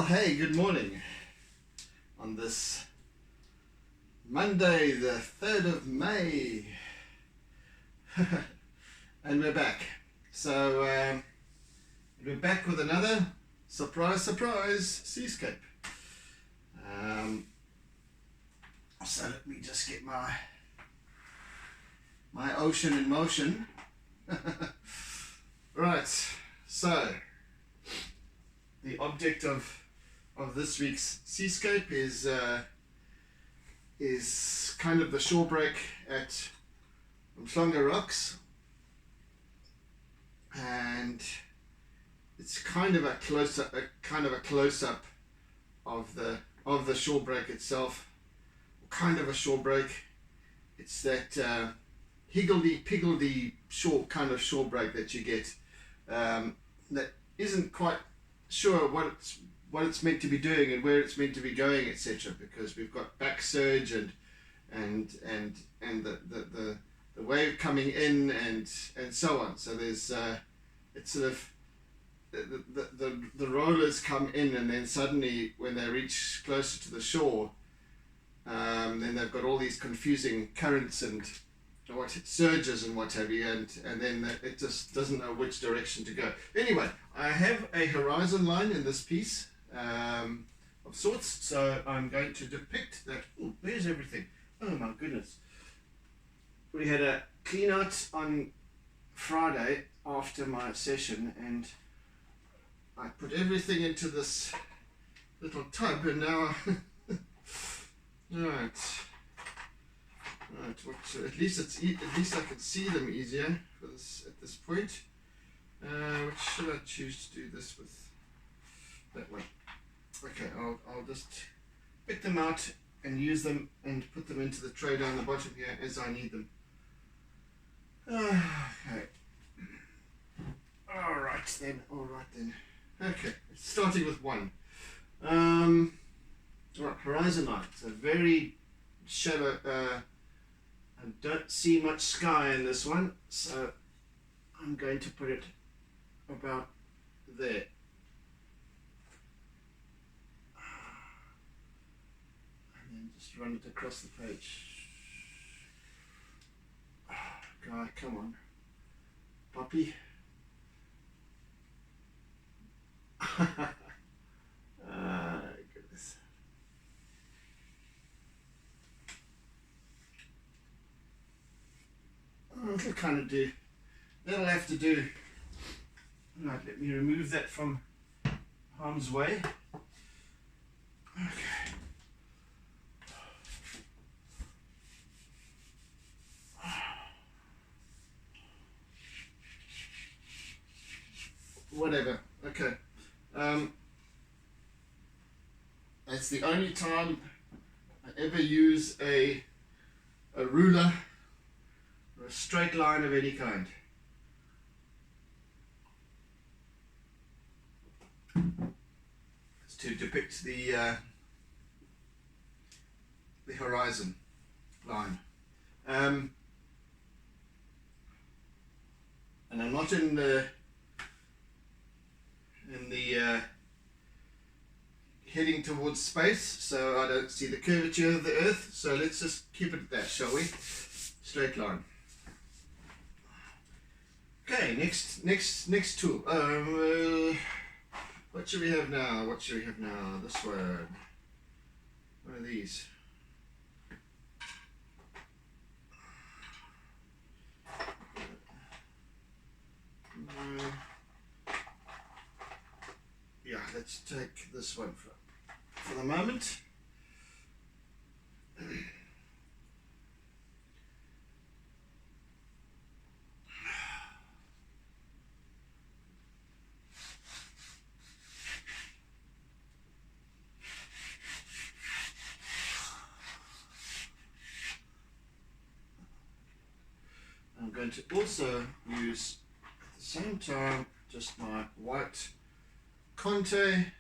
hey, good morning on this Monday, the 3rd of May, and we're back. So we're back with another surprise seascape. So let me just get my ocean in motion. Right, so the object of this week's seascape is kind of the shore break at Umhlanga Rocks, and it's kind of a close up of the shore break itself, kind of a shore break. It's that higgledy-piggledy shore break that you get, that isn't quite sure what it's meant to be doing and where it's meant to be going, etc. Because we've got back surge and the wave coming in and so on. So there's it's sort of the rollers come in, and then suddenly when they reach closer to the shore, then they've got all these confusing currents and surges and what have you, and then it just doesn't know which direction to go. Anyway, I have a horizon line in this piece of sorts, so I'm going to depict that. Oh, there's everything. Oh my goodness. We had a clean out on Friday after my session, and I put everything into this little tub, and now right, at least I can see them easier at this point. Which should I choose to do this with? That one. Okay, I'll just pick them out and use them and put them into the tray down the bottom here as I need them. Okay. All right then. Okay, starting with one. Right, horizon line. It's a very shallow. I don't see much sky in this one, so I'm going to put it about there. And then just run it across the page. Oh, guy, come on. Puppy. Goodness. That'll kind of do. That'll have to do. Right, let me remove that from harm's way. Okay. Whatever. Okay. That's the only time I ever use a ruler or a straight line of any kind. It's to depict the horizon line. And I'm not in the heading towards space, so I don't see the curvature of the Earth. So let's just keep it at that, shall we? Straight line. Okay, next tool. What should we have now? This one. One of these. Yeah, let's take this one for the moment. I'm going to also use at the same time just my white Conte.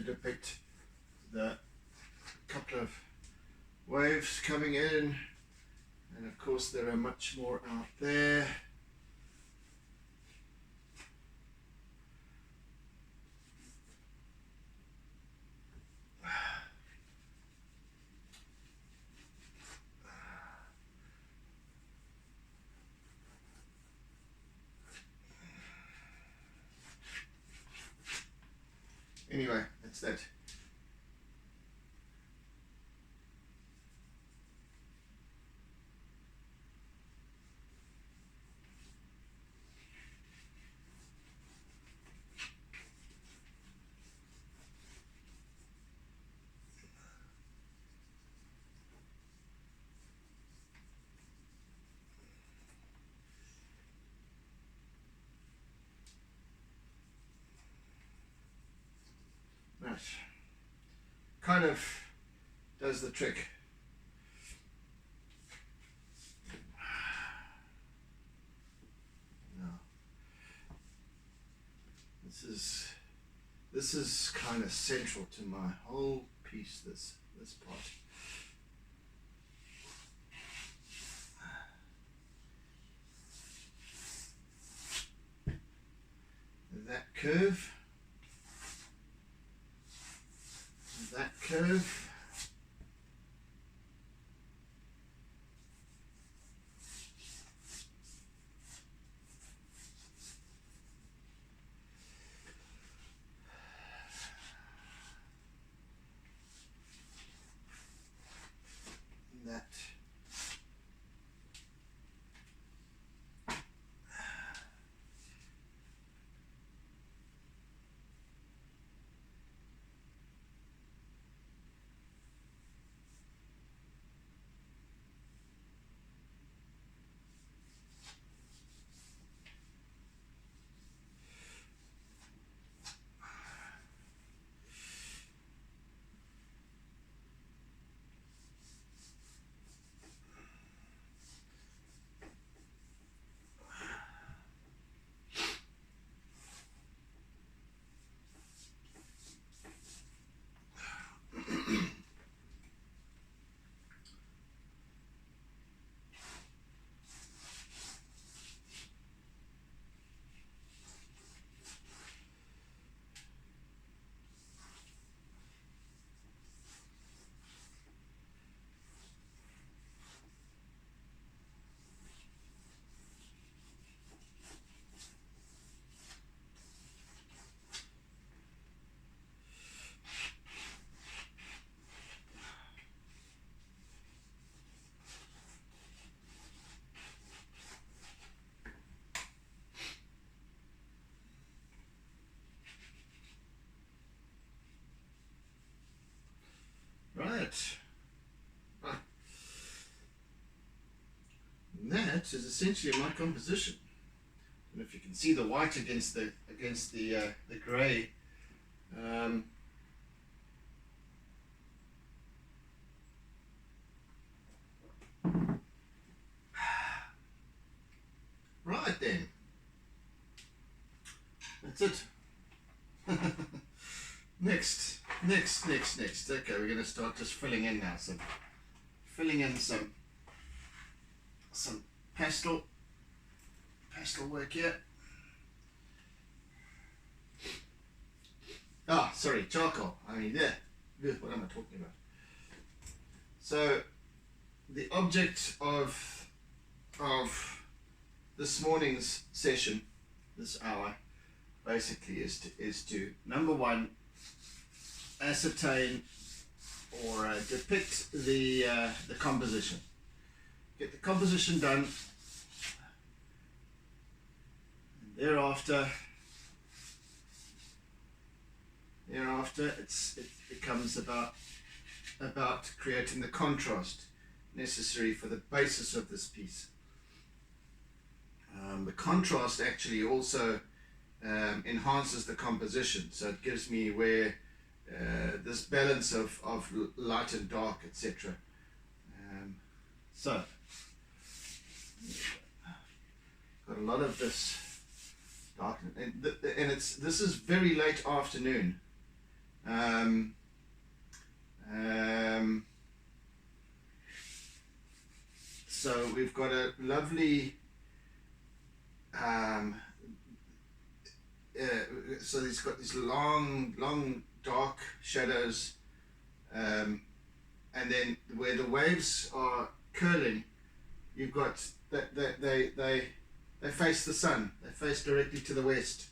depict the couple of waves coming in, and of course there are much more out there. Anyway, that's that. Right. Kind of does the trick. Now, this is kind of central to my whole piece, this part. That curve. That curve, that. Right. And that is essentially my composition. And if you can see the white against the grey, right then. That's it. Next. Okay, we're going to start just filling in now. So, filling in some pastel work here. Ah, sorry, charcoal. I mean, yeah. What am I talking about? So, the object of this morning's session, this hour, basically is to number one, ascertain or depict the composition. Get the composition done. And thereafter it becomes about creating the contrast necessary for the basis of this piece. The contrast actually also enhances the composition, so it gives me where this balance of light and dark, etc. So got a lot of this dark, and this is very late afternoon. Um, um, so we've got a lovely, so it's got these long dark shadows, and then where the waves are curling, you've got they face the sun. They face directly to the west,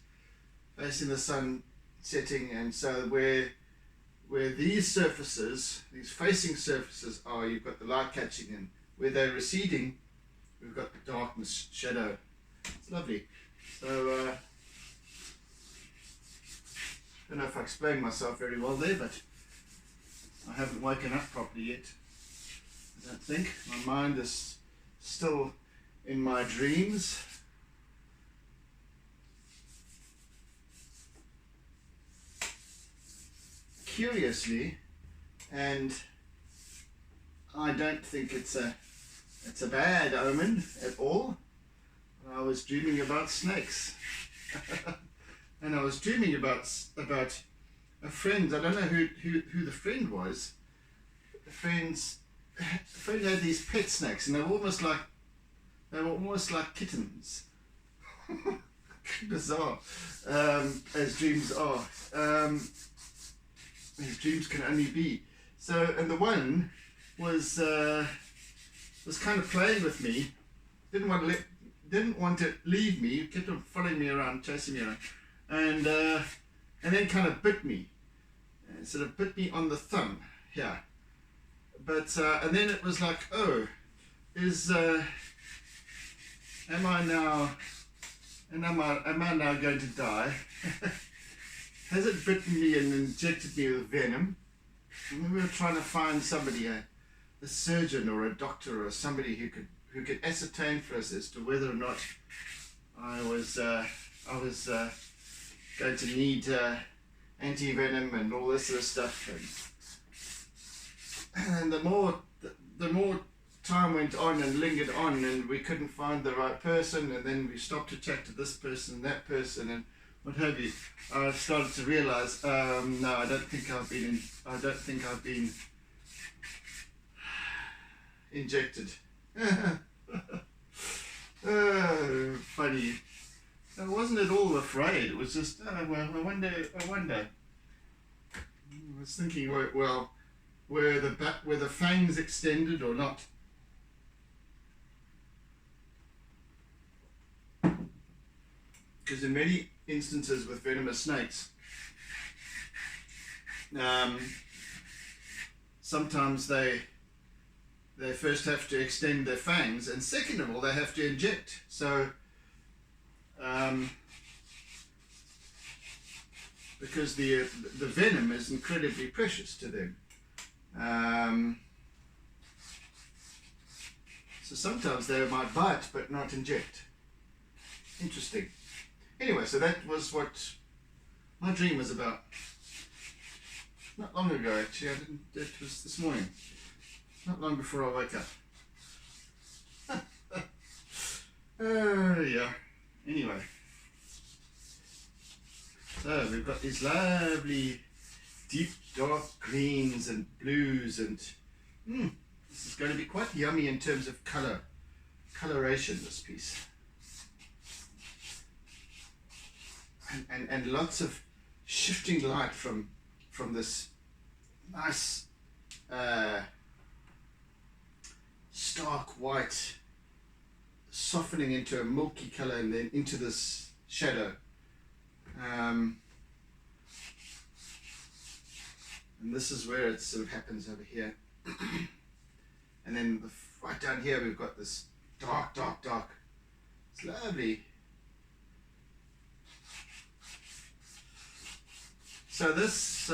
facing the sun setting, and so where these surfaces, these facing surfaces are, you've got the light catching, and where they're receding, we've got the darkness, shadow. It's lovely. So I don't know if I explained myself very well there, but I haven't woken up properly yet. I don't think. My mind is still in my dreams. Curiously, and I don't think it's a bad omen at all. I was dreaming about snakes. And I was dreaming about a friend. I don't know who the friend was. The friend had these pet snakes, and they were almost like kittens. Bizarre, as dreams are, as dreams can only be. So, and the one was kind of playing with me. Didn't want to leave me. Kept on following me around, chasing me around. And then kind of bit me, sort of bit me on the thumb here. But and then it was like, oh, am I now going to die? Has it bitten me and injected me with venom? And we were trying to find somebody, a surgeon or a doctor or somebody who could ascertain for us as to whether or not I was going to need anti-venom and all this sort of stuff. And the more time went on and lingered on, and we couldn't find the right person, and then we stopped to chat to this person and that person and what have you, I started to realise, no, I don't think I've been injected. Funny. I wasn't at all afraid. It was just, well, I wonder. I was thinking, well, were the fangs extended or not? Because in many instances with venomous snakes, sometimes they first have to extend their fangs, and second of all, they have to inject. So, because the venom is incredibly precious to them. So sometimes they might bite but not inject. Interesting. Anyway, so that was what my dream was about. Not long ago, actually. It was this morning. Not long before I woke up. Yeah. Anyway. So we've got these lovely deep dark greens and blues, and this is going to be quite yummy in terms of coloration, this piece. And lots of shifting light from this nice stark white softening into a milky color and then into this shadow. And this is where it sort of happens over here. And then right down here we've got this dark. It's lovely. So this,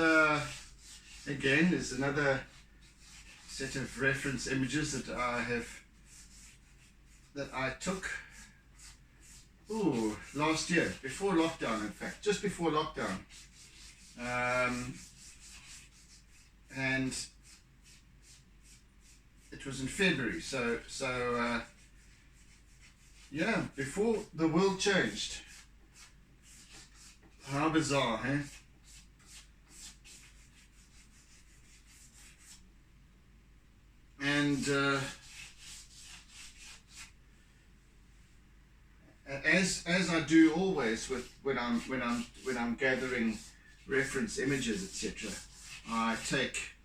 again, is another set of reference images that I took last year, before lockdown, in fact, just before lockdown. And it was in February, so yeah, before the world changed. How bizarre, eh? And as I do always with when I'm gathering reference images, etc., I take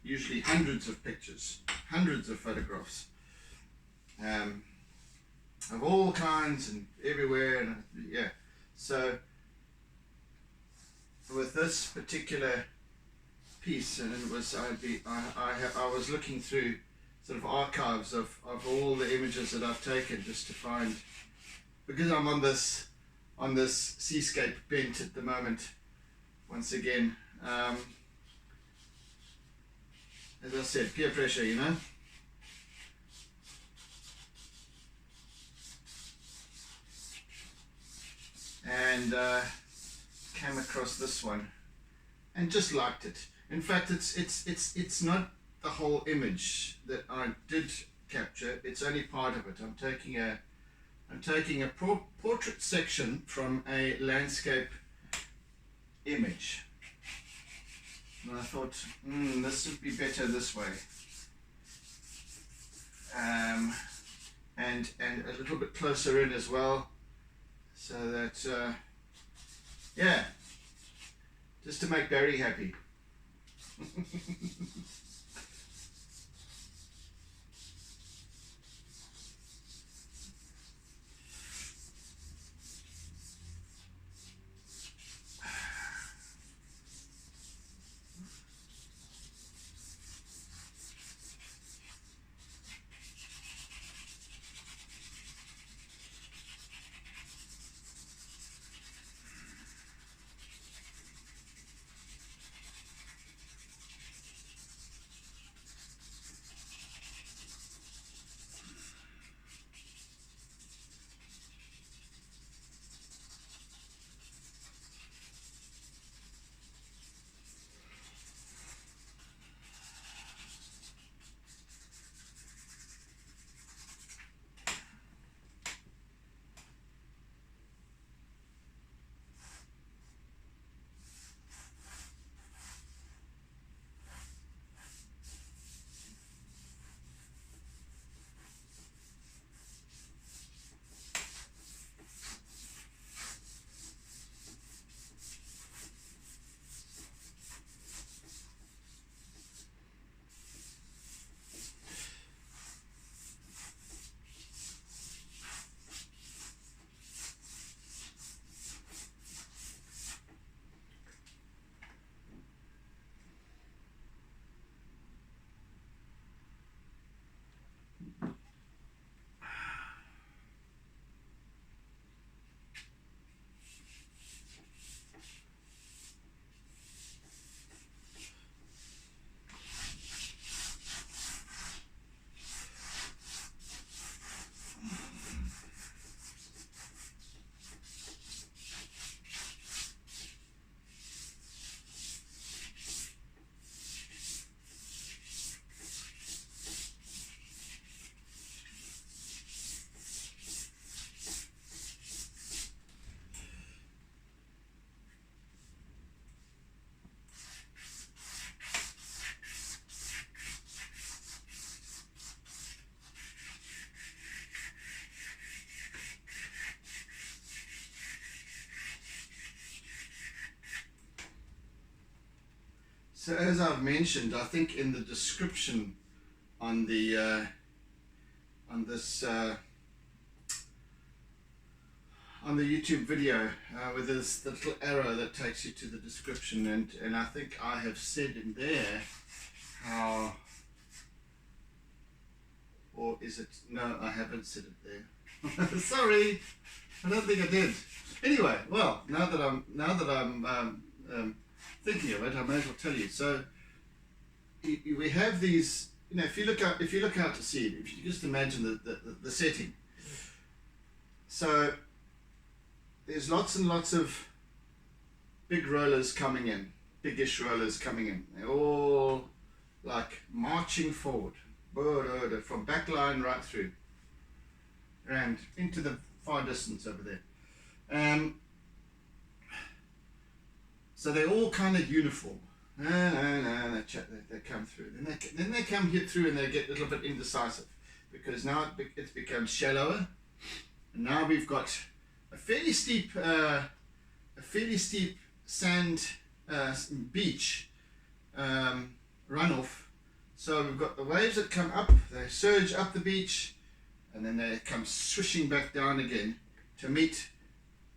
usually hundreds of pictures, hundreds of photographs, of all kinds and everywhere, and yeah. So with this particular piece, and it was I was looking through sort of archives of all the images that I've taken, just to find, because I'm on this seascape bent at the moment once again. As I said, peer pressure, you know. And came across this one and just liked it. In fact, it's not the whole image that I did capture. It's only part of it. I'm taking a portrait section from a landscape image. And I thought, this would be better this way. And a little bit closer in as well, so that, yeah, just to make Barry happy. So as I've mentioned, I think in the description on the on this on the YouTube video, with this little arrow that takes you to the description, and I think I have said in there how, or is it, no, I haven't said it there. Sorry, I don't think I did. Anyway, well, now that I'm thinking of it, I may as well tell you. So we have these, you know, if you look out to sea, if you just imagine the setting. So there's lots and lots of big rollers coming in, biggish rollers coming in. They're all like marching forward, from back line right through and into the far distance over there. So they're all kind of uniform. They come through. Then they come here through and they get a little bit indecisive because now it's become shallower. And now we've got a fairly steep sand beach runoff. So we've got the waves that come up, they surge up the beach, and then they come swishing back down again to meet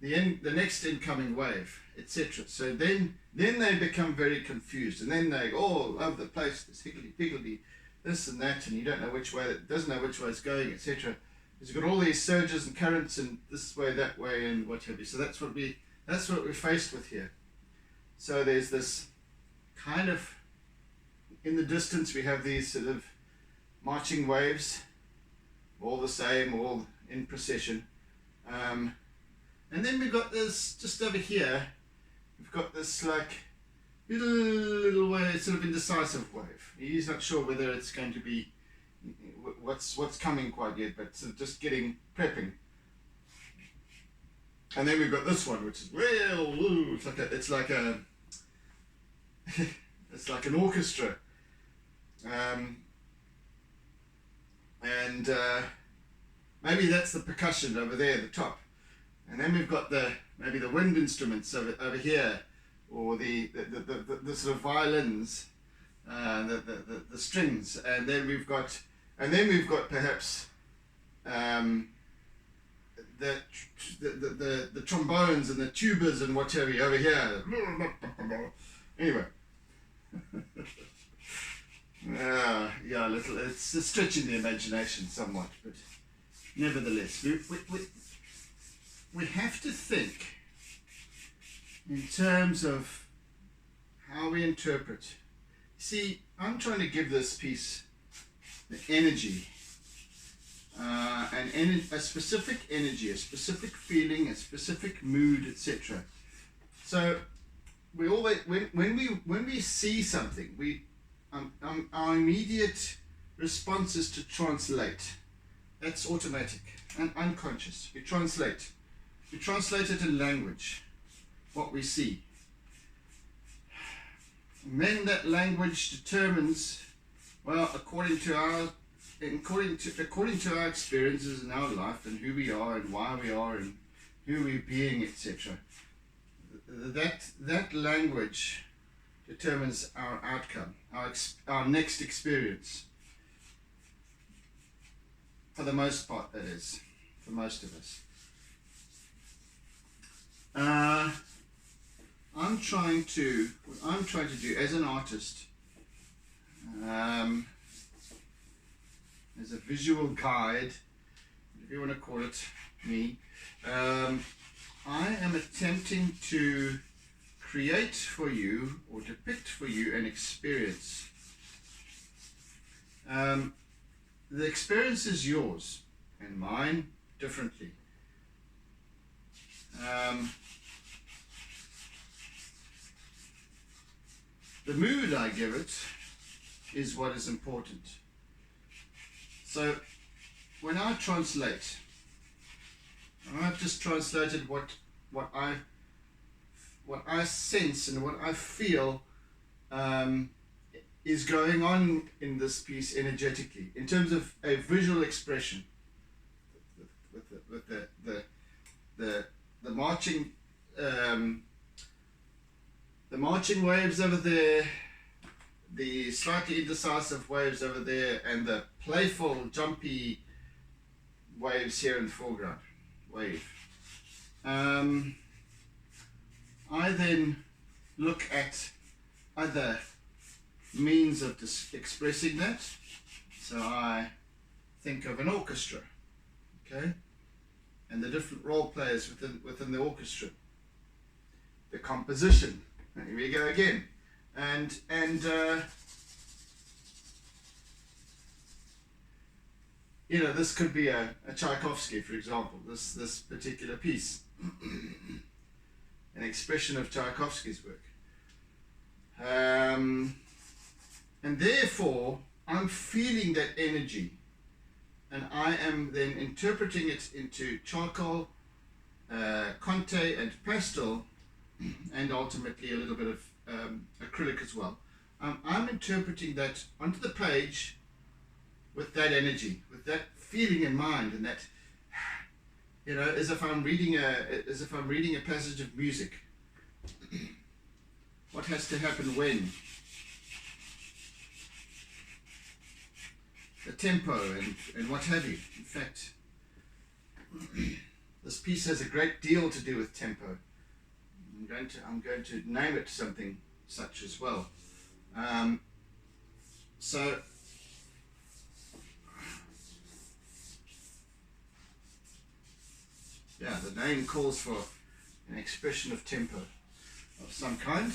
the next incoming wave, etc. So then they become very confused, and then they all over the place, this higgledy-piggledy, this and that, and you don't know which way, it doesn't know which way it's going, etc. Because you've got all these surges and currents and this way, that way, and what have you. So that's what we're faced with here. So there's this kind of, in the distance we have these sort of marching waves, all the same, all in procession. And then we've got this, just over here, we've got this like little way, sort of indecisive wave. He's not sure whether it's going to be what's coming quite yet, but sort of just prepping. And then we've got this one, which is it's like an orchestra. Maybe that's the percussion over there at the top. And then we've got maybe the wind instruments over here, or the sort of violins, the strings, and then we've got perhaps the trombones and the tubas and whatever over here. Anyway. It's stretching the imagination somewhat, but nevertheless, we have to think in terms of how we interpret. See, I'm trying to give this piece the energy, a specific energy, a specific feeling, a specific mood, etc. So we always, when we see something, our immediate response is to translate. That's automatic and unconscious. We translate. We translate it in language, what we see. And then that language determines, well, according to our experiences in our life and who we are and why we are and who we're being, etc. That language determines our outcome, our next experience. For the most part, that is, for most of us. What I'm trying to do as an artist, as a visual guide, if you want to call it me, I am attempting to create for you or depict for you an experience. The experience is yours and mine differently. The mood I give it is what is important. So when I translate, I've just translated what I sense and what I feel is going on in this piece energetically, in terms of a visual expression, with the marching waves over there, the slightly indecisive waves over there, and the playful, jumpy waves here in the foreground. I then look at other means of expressing that. So I think of an orchestra, okay, and the different role players within the orchestra, the composition. Here we go again, and this could be a Tchaikovsky, for example. This particular piece, an expression of Tchaikovsky's work. And therefore, I'm feeling that energy, and I am then interpreting it into charcoal, conte, and pastel, and ultimately a little bit of acrylic as well. I'm interpreting that onto the page with that energy, with that feeling in mind, and that, you know, as if I'm reading a passage of music. What has to happen when? The tempo and what have you. In fact, this piece has a great deal to do with tempo. I'm going to name it something such as well. So yeah, the name calls for an expression of tempo of some kind.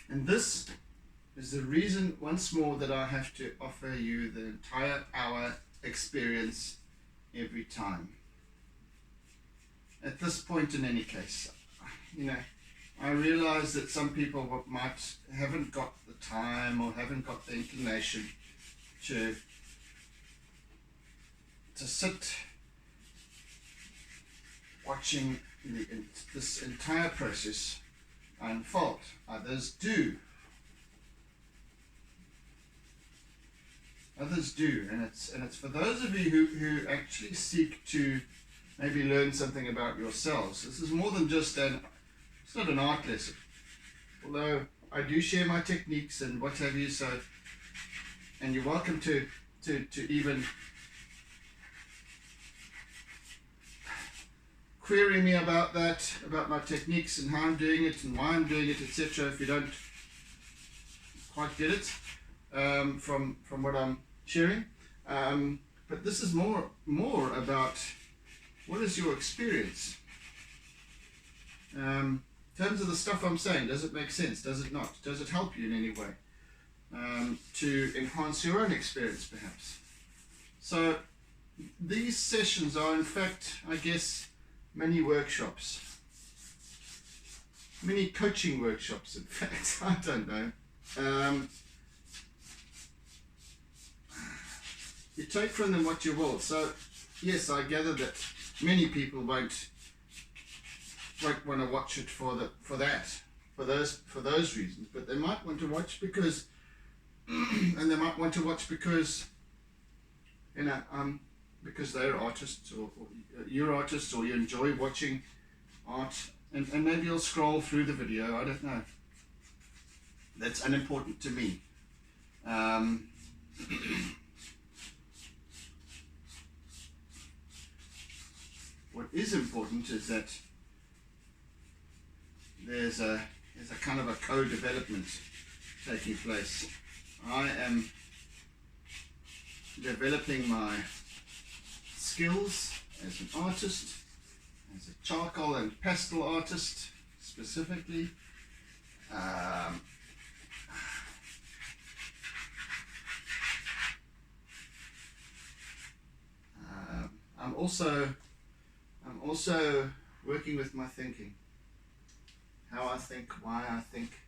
And this is the reason, once more, that I have to offer you the entire hour experience every time. At this point, in any case, you know, I realize that some people haven't got the time or haven't got the inclination to sit watching this entire process unfold. Others do. And it's for those of you who actually seek to maybe learn something about yourselves. This is more than just it's not an art lesson. Although I do share my techniques and what have you, so, and you're welcome to even query me about that, about my techniques and how I'm doing it and why I'm doing it, etc. if you don't quite get it from what I'm sharing. But this is more about what is your experience. In terms of the stuff I'm saying, does it make sense? Does it not? Does it help you in any way to enhance your own experience, perhaps? So these sessions are, in fact, I guess, mini workshops, mini coaching workshops, in fact. I don't know. You take from them what you will. So yes, I gather that many people won't want to watch it for those reasons, but they might want to watch because and they might want to watch because, you know, because they're artists, or you're artists, or you enjoy watching art, and maybe you'll scroll through the video. I don't know. That's unimportant to me. What is important is that there's a kind of a co-development taking place. I am developing my skills as an artist, as a charcoal and pastel artist specifically. I'm also working with my thinking, how I think, why I think.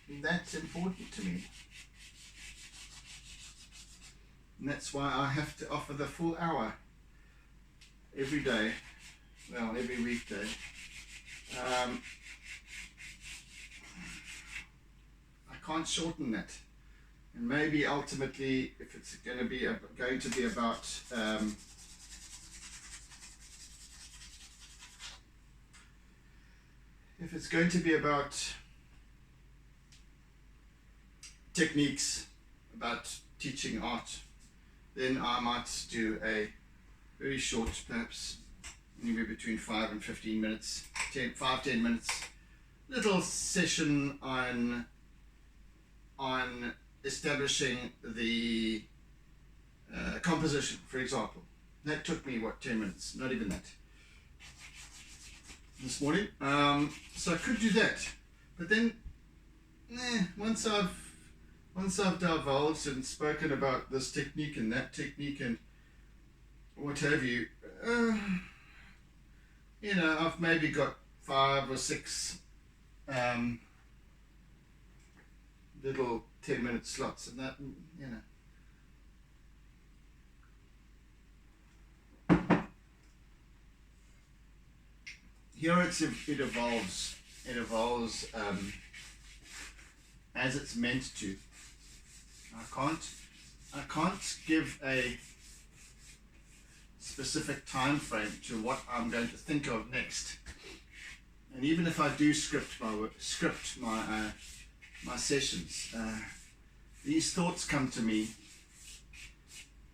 And that's important to me. And that's why I have to offer the full hour every day, well, every weekday. I can't shorten that. And maybe ultimately, if it's going to be about if it's going to be about techniques, about teaching art, then I might do a very short, perhaps anywhere between 5 and 15 minutes, 10 minutes, little session on establishing the composition, for example. That took me, 10 minutes, not even that, this morning. So I could do that, but then once once I've divulged and spoken about this technique and that technique and what have you, I've maybe got 5 or 6 little 10-minute slots, and that, here it evolves. It evolves as it's meant to. I can't give a specific time frame to what I'm going to think of next. And even if I do script my sessions, these thoughts come to me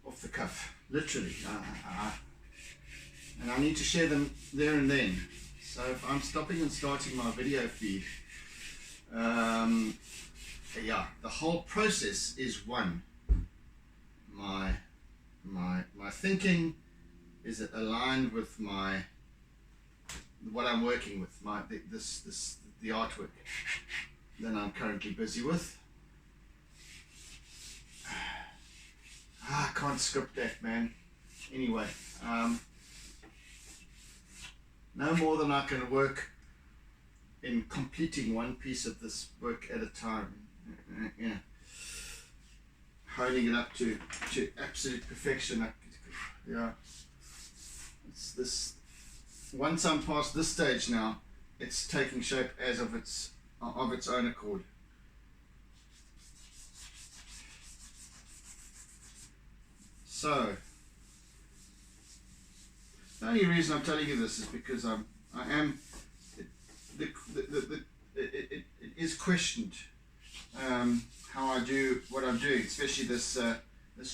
off the cuff, literally, and I need to share them there and then. So if I'm stopping and starting my video feed, the whole process is one. My thinking is it aligned with what I'm working with, the artwork that I'm currently busy with. I can't script that, man. Anyway, no more than I can work in completing one piece of this work at a time. Honing it up to absolute perfection. It's this. Once I'm past this stage now, it's taking shape as of its own accord. So the only reason I'm telling you this is because it is questioned how I do what I'm doing, especially this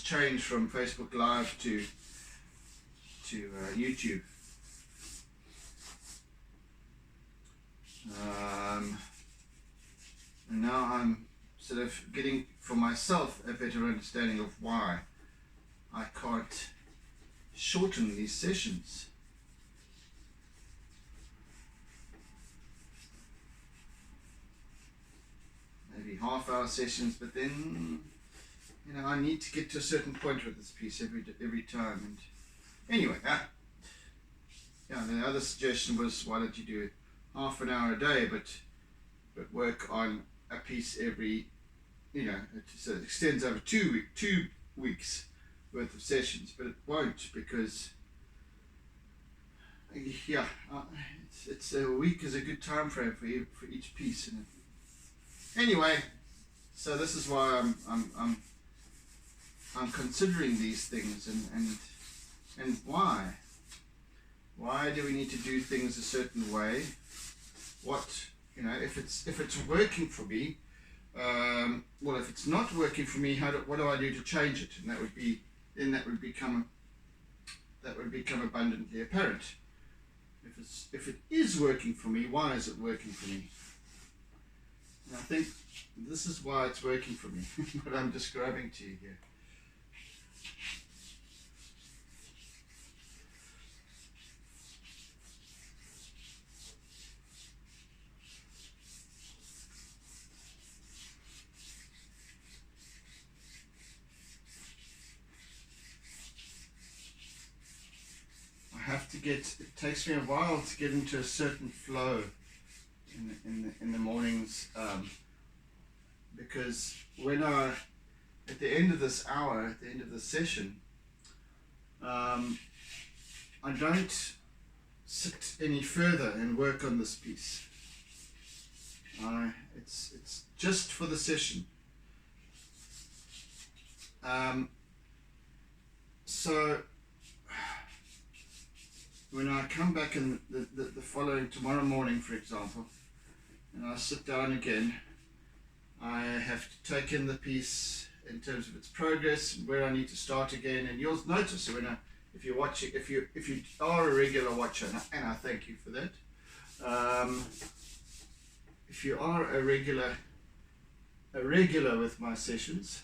change from Facebook Live to YouTube. And now I'm sort of getting for myself a better understanding of why I can't shorten these sessions. Maybe half-hour sessions, but then I need to get to a certain point with this piece every time. And anyway, the other suggestion was, why don't you do half an hour a day, but work on a piece every, so it extends over 2 weeks worth of sessions, but it won't, because it's a week is a good time frame for each piece. And anyway, so this is why I'm considering these things, and why do we need to do things a certain way? What, if it's working for me, if it's not working for me, what do I do to change it? And that would become abundantly apparent. If it is working for me, why is it working for me? And I think this is why it's working for me, what I'm describing to you here. It takes me a while to get into a certain flow in the mornings, because when at the end of this hour, at the end of the session, I don't sit any further and work on this piece. It's just for the session. So when I come back in the following tomorrow morning, for example, and I sit down again, I have to take in the piece in terms of its progress and where I need to start again. And you'll notice if you watch it, if you are a regular watcher, and I thank you for that. If you are a regular with my sessions,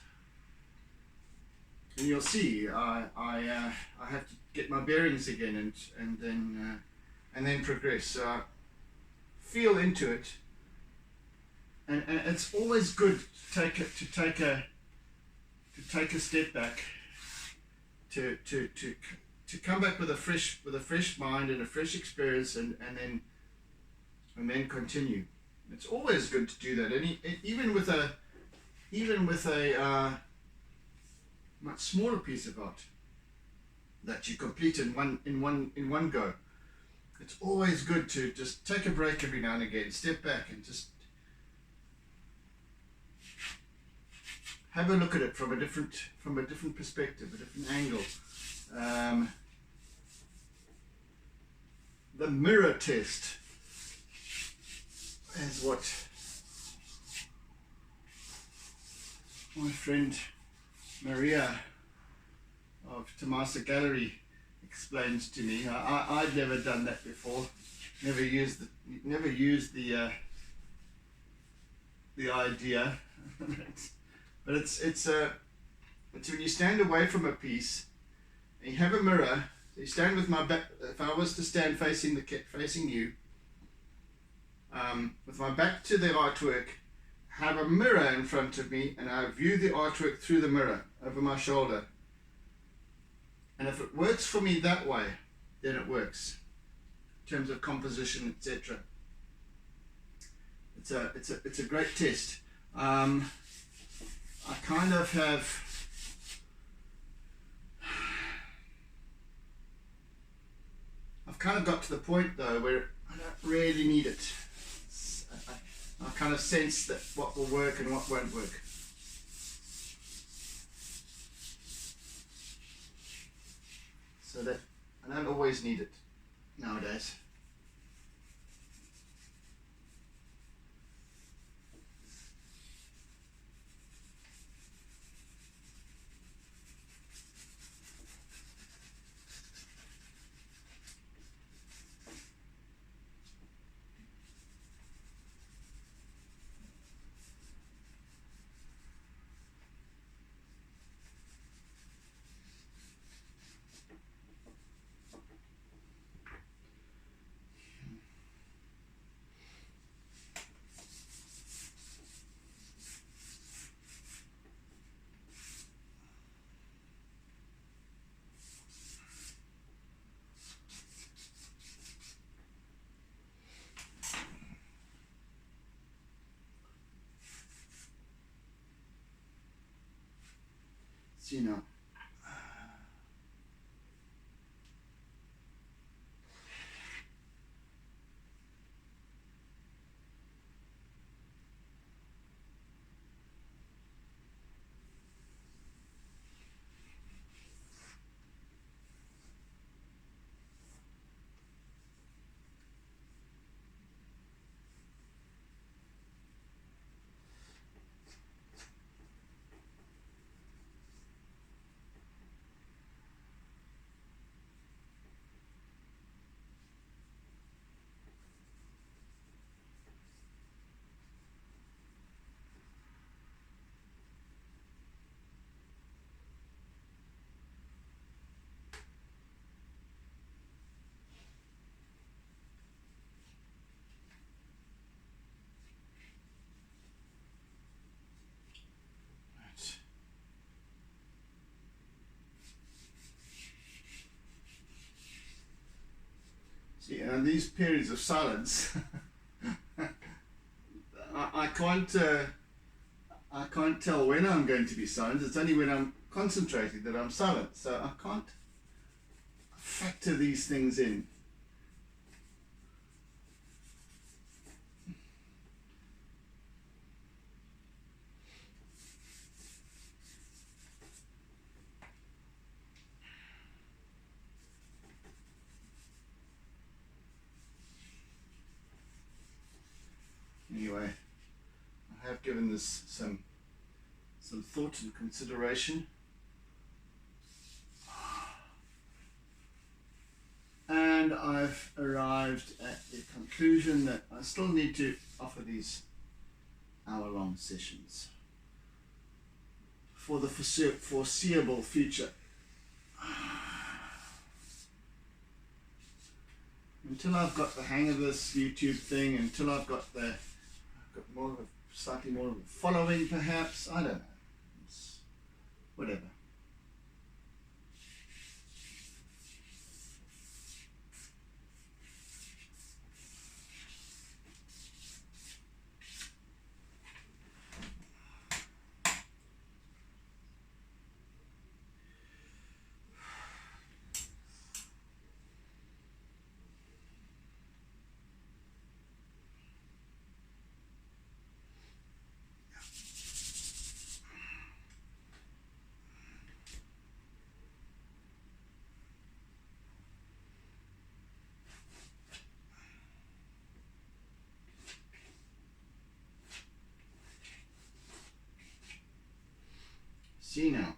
and you'll see I have to get my bearings again and then progress. So I feel into it and it's always good to take a step back, to come back with a fresh mind and a fresh experience, and then continue. It's always good to do that, and even with a much smaller piece of art that you complete in one go. It's always good to just take a break every now and again, step back, and just have a look at it from a different perspective, a different angle. The mirror test is what my friend Maria of Tomasa Gallery explains to me. I'd never done that before. Never used the idea. But it's when you stand away from a piece and you have a mirror. So you stand with my back. If I was to stand facing you, with my back to the artwork, have a mirror in front of me, and I view the artwork through the mirror over my shoulder. And if it works for me that way, then it works in terms of composition, etc. It's a great test. I kind of have. I've kind of got to the point though where I don't really need it. I kind of sense that what will work and what won't work. So that I don't always need it nowadays. So, you know, see, and these periods of silence, I can't tell when I'm going to be silent. It's only when I'm concentrating that I'm silent. So I can't factor these things in. Anyway, I have given this some thought and consideration, and I've arrived at the conclusion that I still need to offer these hour-long sessions for the foreseeable future. Until I've got the hang of this YouTube thing, until I've got more of a slightly more of a following, perhaps. I don't know. It's whatever. See now.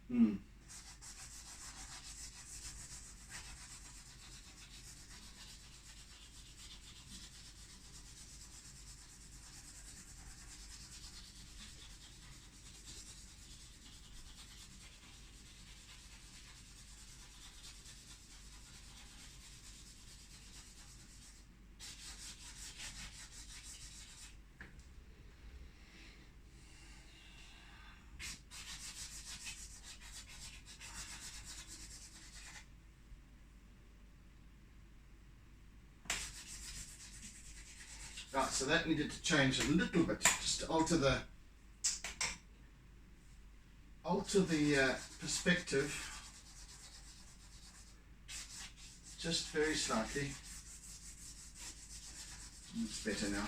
Hmm. Right, so that needed to change a little bit, just to alter the perspective just very slightly. It's better now.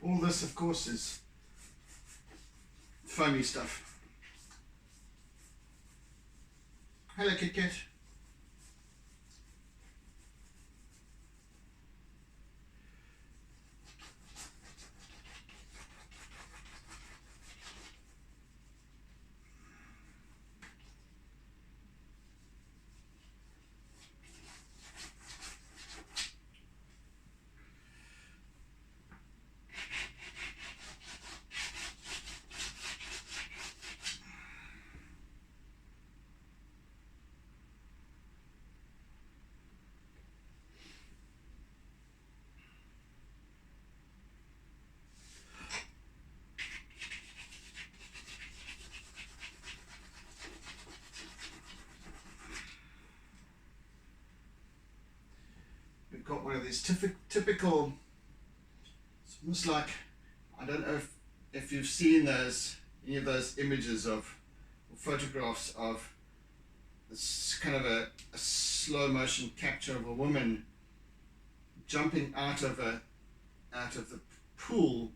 All this, of course, is foamy stuff. Hello, Kit Kat. We've got one of these typical, it's almost like, I don't know if you've seen those, any of those images of, or photographs of this kind of a slow motion capture of a woman jumping out of the pool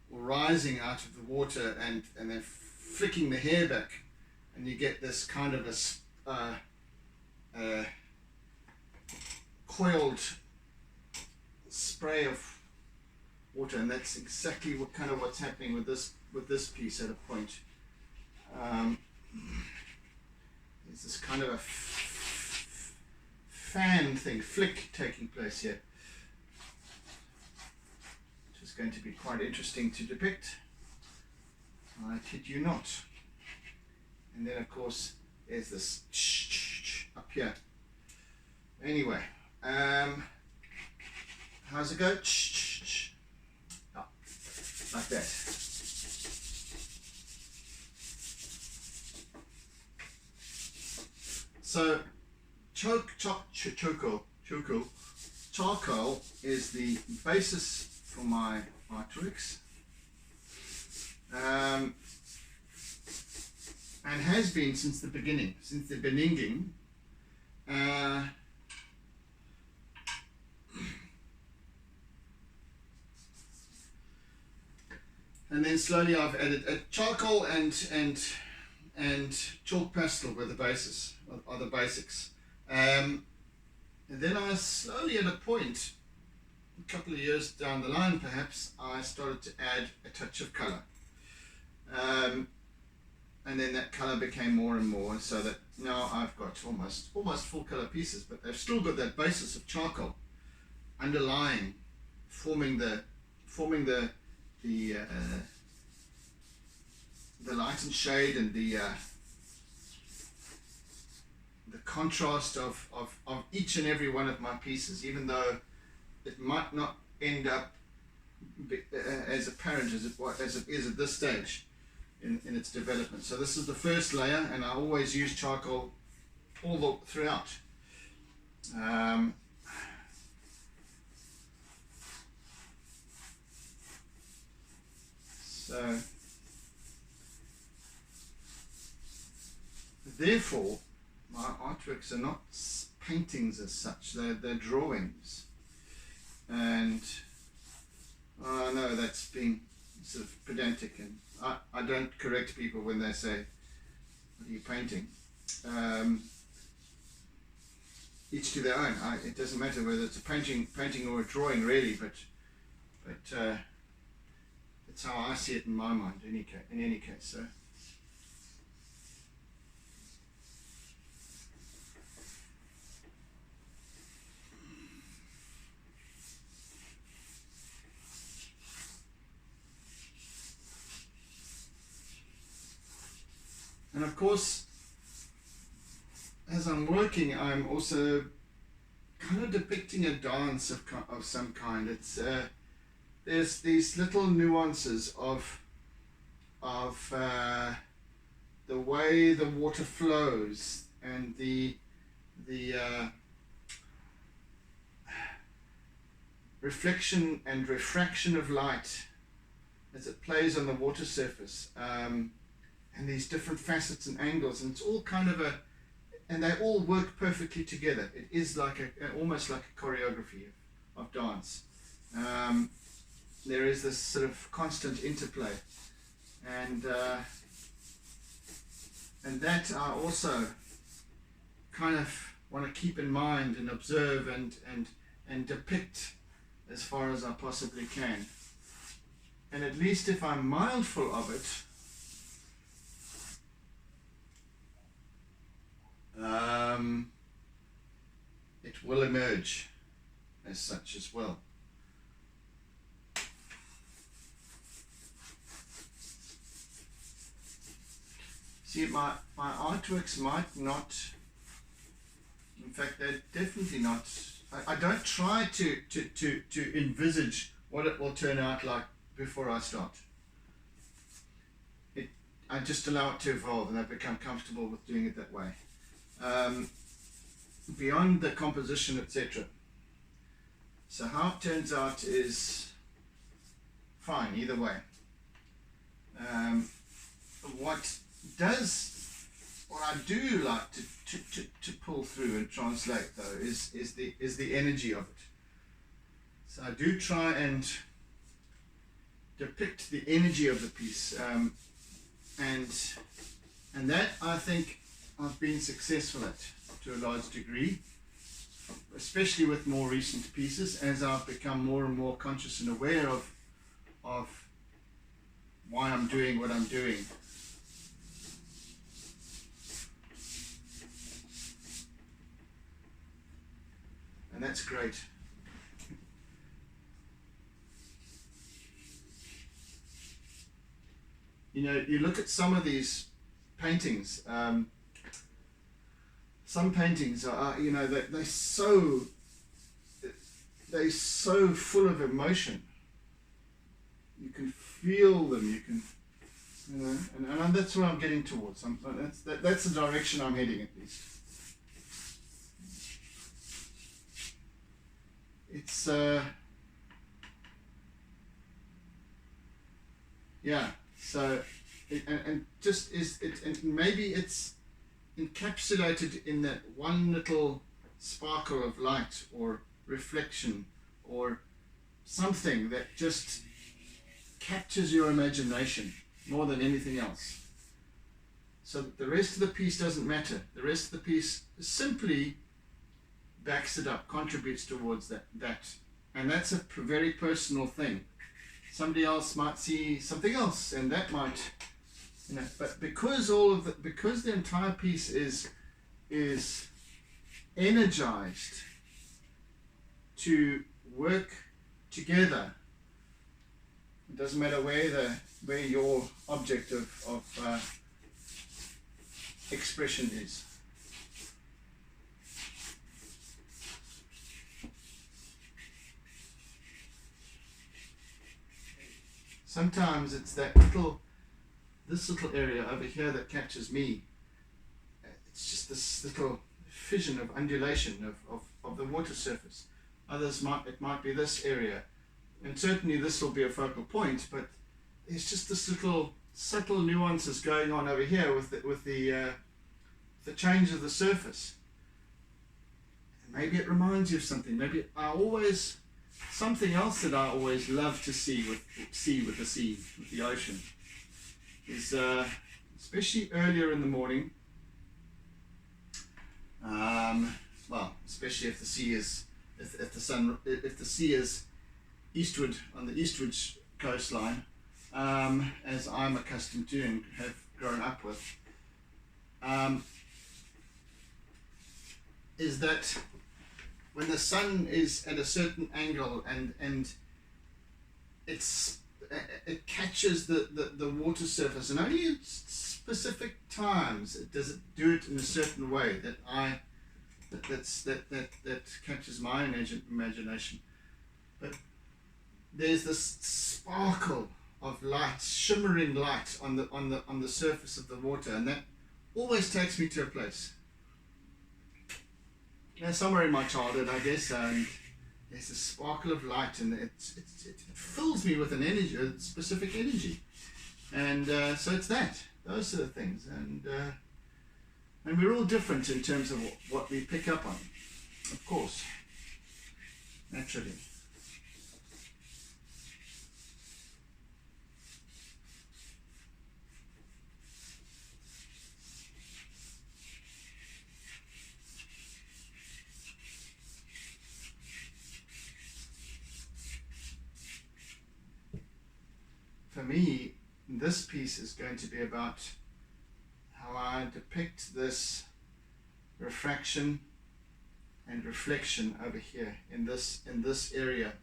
rising out of the water and then flicking the hair back, and you get this kind of a coiled spray of water, and that's exactly what's happening with this piece at a point. There's this kind of a fan thing, flick taking place here, which is going to be quite interesting to depict. I kid you not. And then of course there's this up here. Anyway, how's it go? Oh, like that. So charcoal is the basis for my artworks, and has been since the beginning, since the beninging. And then slowly I've added charcoal and chalk pastel were the basis, are the basics. And then I slowly, at a point, a couple of years down the line perhaps, I started to add a touch of colour. And then that colour became more and more, so that now I've got almost full colour pieces, but they've still got that basis of charcoal underlying, forming the light and shade, and the contrast of each and every one of my pieces, even though it might not end up as apparent as it is at this stage in its development. So this is the first layer, and I always use charcoal throughout. So therefore my artworks are not paintings as such, they're drawings. And I know that's being sort of pedantic, and I don't correct people when they say, "What are you painting?" Each to their own. It doesn't matter whether it's a painting or a drawing, really, but it's how I see it in my mind. In any case, so. And of course, as I'm working, I'm also kind of depicting a dance of some kind. It's there's these little nuances of the way the water flows, and the reflection and refraction of light as it plays on the water surface. And these different facets and angles, and it's all kind of and they all work perfectly together. It is like almost like a choreography of dance. There is this sort of constant interplay, and that I also kind of want to keep in mind and observe and depict as far as I possibly can. And at least if I'm mindful of it, it will emerge as such as well. See, my artworks might not, in fact they're definitely not, I don't try to envisage what it will turn out like before I start. I just allow it to evolve, and I become comfortable with doing it that way. Beyond the composition, etc. So how it turns out is fine either way. What I do like to pull through and translate though is the energy of it. So I do try and depict the energy of the piece, and that I think I've been successful at to a large degree, especially with more recent pieces, as I've become more and more conscious and aware of why I'm doing what I'm doing. And that's great. You know, you look at some of these paintings, some paintings are, you know, they're so full of emotion. You can feel them, you can, you know, and that's what I'm getting towards. That's the direction I'm heading, at least. It's yeah. So and just is it, and maybe it's encapsulated in that one little sparkle of light or reflection or something that just captures your imagination more than anything else. So that the rest of the piece doesn't matter. The rest of the piece simply backs it up, contributes towards that. And that's a very personal thing. Somebody else might see something else, and that might, you know, but because the entire piece is energized to work together. It doesn't matter where your object of expression is. Sometimes it's this little area over here that captures me. It's just this little fission of undulation of the water surface. It might be this area, and certainly this will be a focal point, but there's just this little subtle nuances going on over here with the change of the surface. And maybe it reminds you of something. Maybe something else that I always love to see with the ocean, is especially earlier in the morning. Well, especially if the sea is eastward, on the eastward coastline, as I'm accustomed to and have grown up with, is that when the sun is at a certain angle and it catches the water surface, and only at specific times does it do it in a certain way that captures my imagination. But there's this sparkle of light, shimmering light on the surface of the water, and that always takes me to a place. Somewhere in my childhood, I guess, and there's a sparkle of light, and it fills me with an energy, a specific energy, and so it's those sort of things, and we're all different in terms of what we pick up on, of course, naturally. For me, this piece is going to be about how I depict this refraction and reflection over here in this area.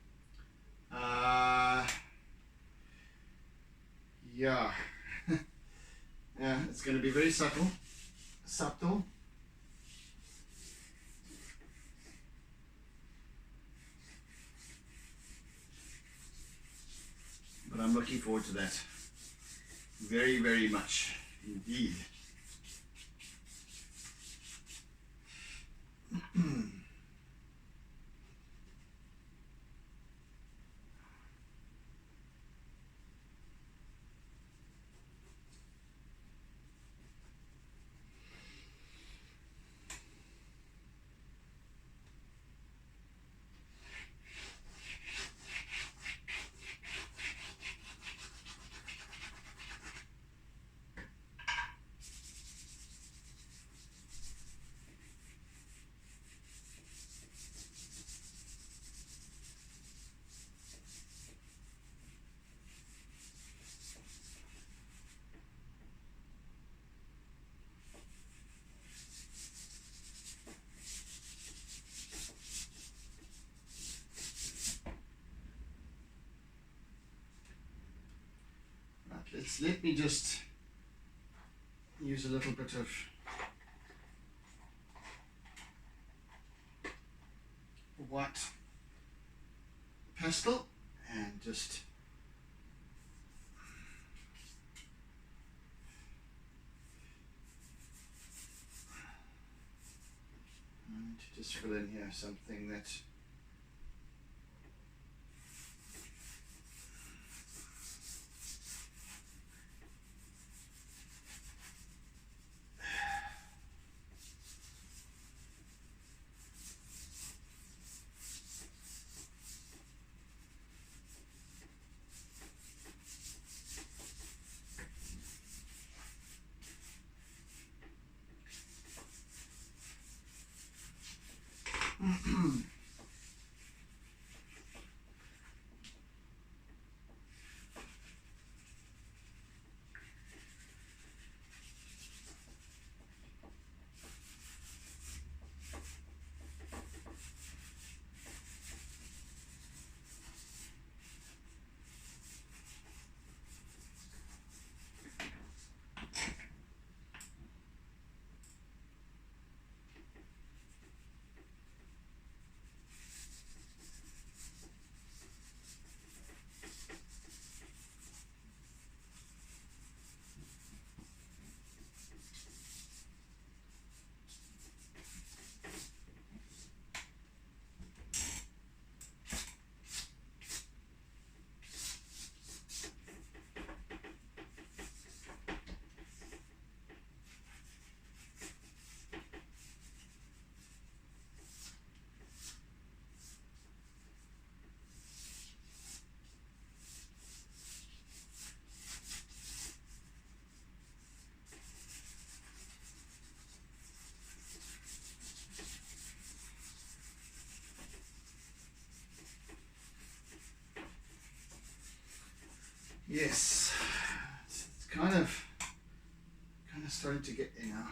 Yeah, yeah, it's going to be very subtle. But I'm looking forward to that very, very much indeed. let me just use a little bit of white pastel and just fill in here something that yes, it's kind of starting to get there now.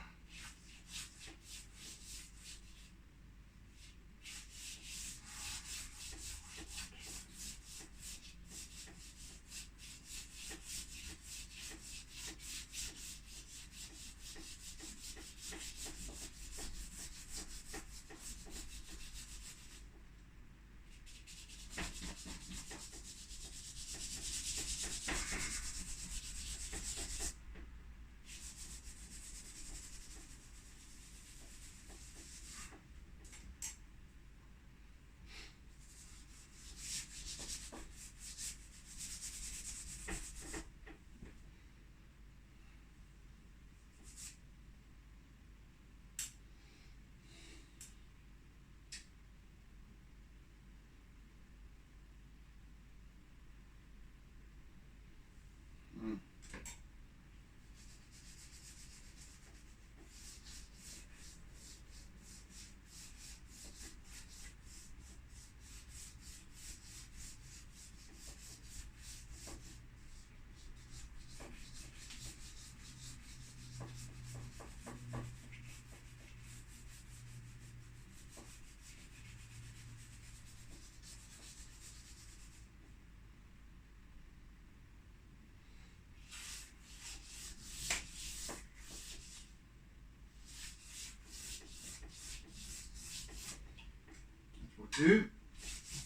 Do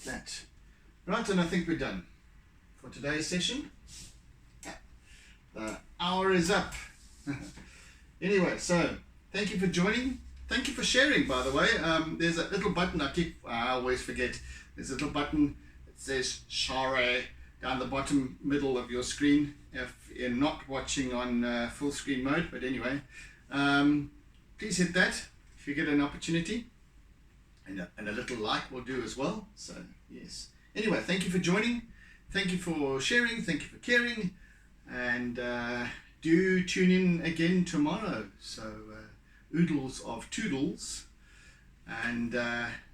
that. Right, and I think we're done for today's session. The hour is up. Anyway, so thank you for joining. Thank you for sharing, by the way. There's a little button, I always forget. There's a little button that says share down the bottom middle of your screen if you're not watching on full screen mode. But anyway, please hit that if you get an opportunity. And a little like will do as well. So yes. Anyway, thank you for joining. Thank you for sharing. Thank you for caring. And do tune in again tomorrow. So oodles of toodles. And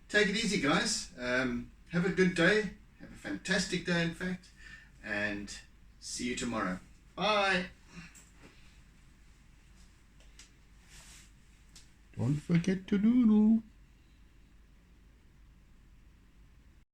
take it easy, guys. Have a good day. Have a fantastic day, in fact. And see you tomorrow. Bye. Don't forget to doodle.